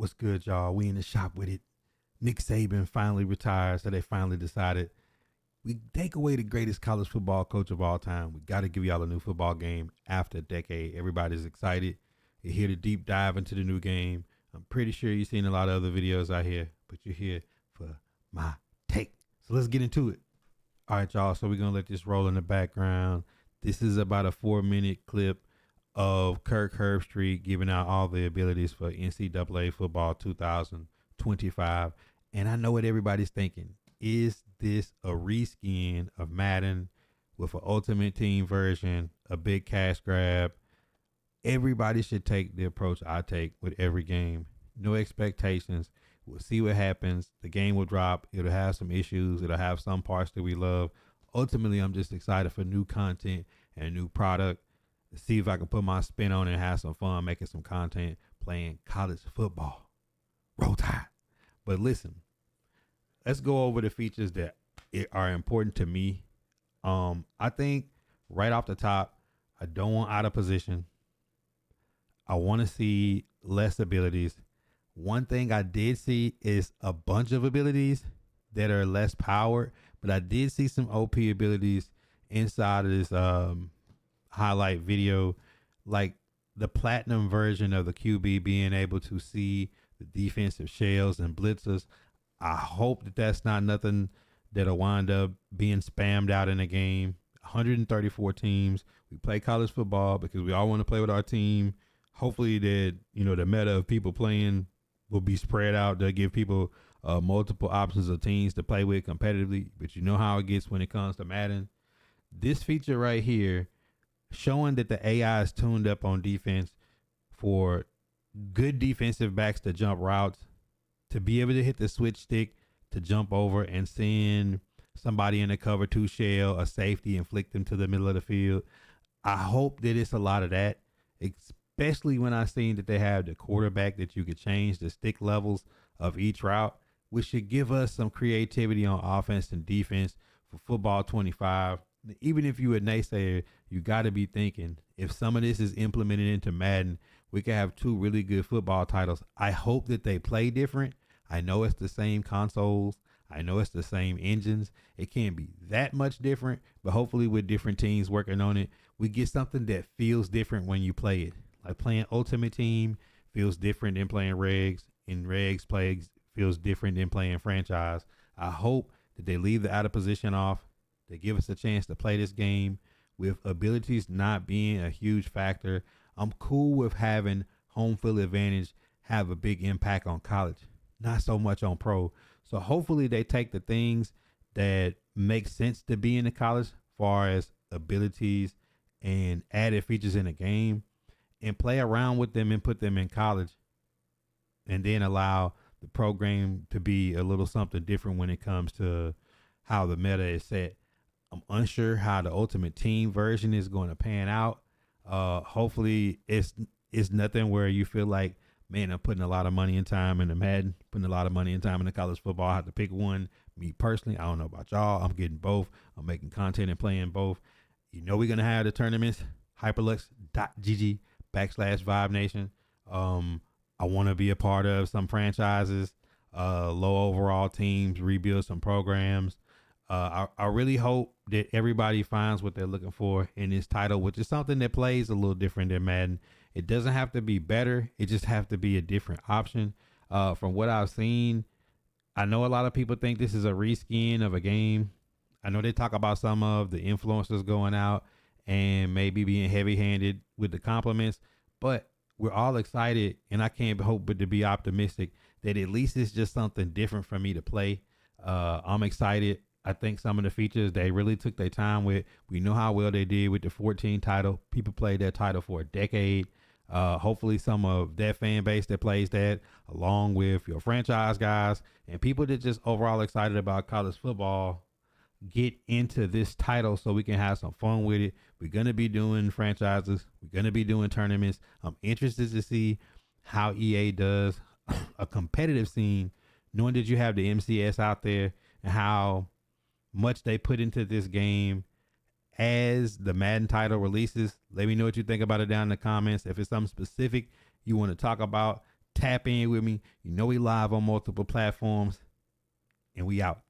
What's good, y'all? We in the shop with it. Nick Saban finally retired, so they finally decided we take away the greatest college football coach of all time. We got to give y'all a new football game after a decade. Everybody's excited. You're here to deep dive into the new game. I'm pretty sure you've seen a lot of other videos out here, but you're here for my take. So let's get into it. All right, y'all. So we're going to let this roll in the background. This is about a 4-minute clip of Kirk Herbstreit giving out all the abilities for NCAA football 2025. And I know what everybody's thinking. Is this a reskin of Madden with an Ultimate Team version, a big cash grab? Everybody should take the approach I take with every game. No expectations. We'll see what happens. The game will drop. It'll have some issues. It'll have some parts that we love. Ultimately, I'm just excited for new content and a new product. See if I can put my spin on it and have some fun making some content playing college football. Roll Tide. But listen, let's go over the features that are important to me. I think right off the top, I don't want out of position. I want to see less abilities. One thing I did see is a bunch of abilities that are less powered, but I did see some OP abilities inside of this highlight video, like the platinum version of the QB being able to see the defensive shells and blitzers. I hope that that's not nothing that'll wind up being spammed out in a game. 134 teams. We play college football because we all want to play with our team. Hopefully that, the meta of people playing will be spread out to give people multiple options of teams to play with competitively. But you know how it gets when it comes to Madden. This feature right here, showing that the AI is tuned up on defense for good defensive backs to jump routes, to be able to hit the switch stick to jump over and send somebody in a cover 2 shell, a safety, and flick them to the middle of the field. I hope that it's a lot of that, especially when I seen that they have the quarterback that you could change the stick levels of each route, which should give us some creativity on offense and defense for football 25. Even if you a naysayer, you got to be thinking, if some of this is implemented into Madden, we could have 2 really good football titles. I hope that they play different. I know it's the same consoles. I know it's the same engines. It can't be that much different, but hopefully with different teams working on it, we get something that feels different when you play it. Like playing Ultimate Team feels different than playing Regs, and Regs plays feels different than playing Franchise. I hope that they leave the out of position off. They give us a chance to play this game with abilities not being a huge factor. I'm cool with having home field advantage have a big impact on college, not so much on pro. So hopefully they take the things that make sense to be in the college, far as abilities and added features in the game, and play around with them and put them in college, and then allow the program to be a little something different when it comes to how the meta is set. I'm unsure how the Ultimate Team version is going to pan out. Hopefully it's nothing where you feel like, man, I'm putting a lot of money and time into Madden, putting a lot of money and time into college football. I have to pick one. Me personally, I don't know about y'all. I'm getting both. I'm making content and playing both. We're going to have the tournaments, hyperlux.gg/Vibe Nation. I want to be a part of some franchises, low overall teams, rebuild some programs. I really hope that everybody finds what they're looking for in this title, which is something that plays a little different than Madden. It doesn't have to be better. It just have to be a different option. From what I've seen, I know a lot of people think this is a reskin of a game. I know they talk about some of the influencers going out and maybe being heavy-handed with the compliments, but we're all excited, and I can't help but to be optimistic that at least it's just something different for me to play. I'm excited. I think some of the features they really took their time with. We know how well they did with the 14 title. People played that title for a decade. Hopefully some of that fan base that plays that, along with your franchise guys and people that just overall excited about college football, get into this title so we can have some fun with it. We're going to be doing franchises. We're going to be doing tournaments. I'm interested to see how EA does a competitive scene, knowing that you have the MCS out there and how much they put into this game as the Madden title releases. Let me know what you think about it down in the comments. If it's something specific you want to talk about, Tap in with me. You know we live on multiple platforms. And we out.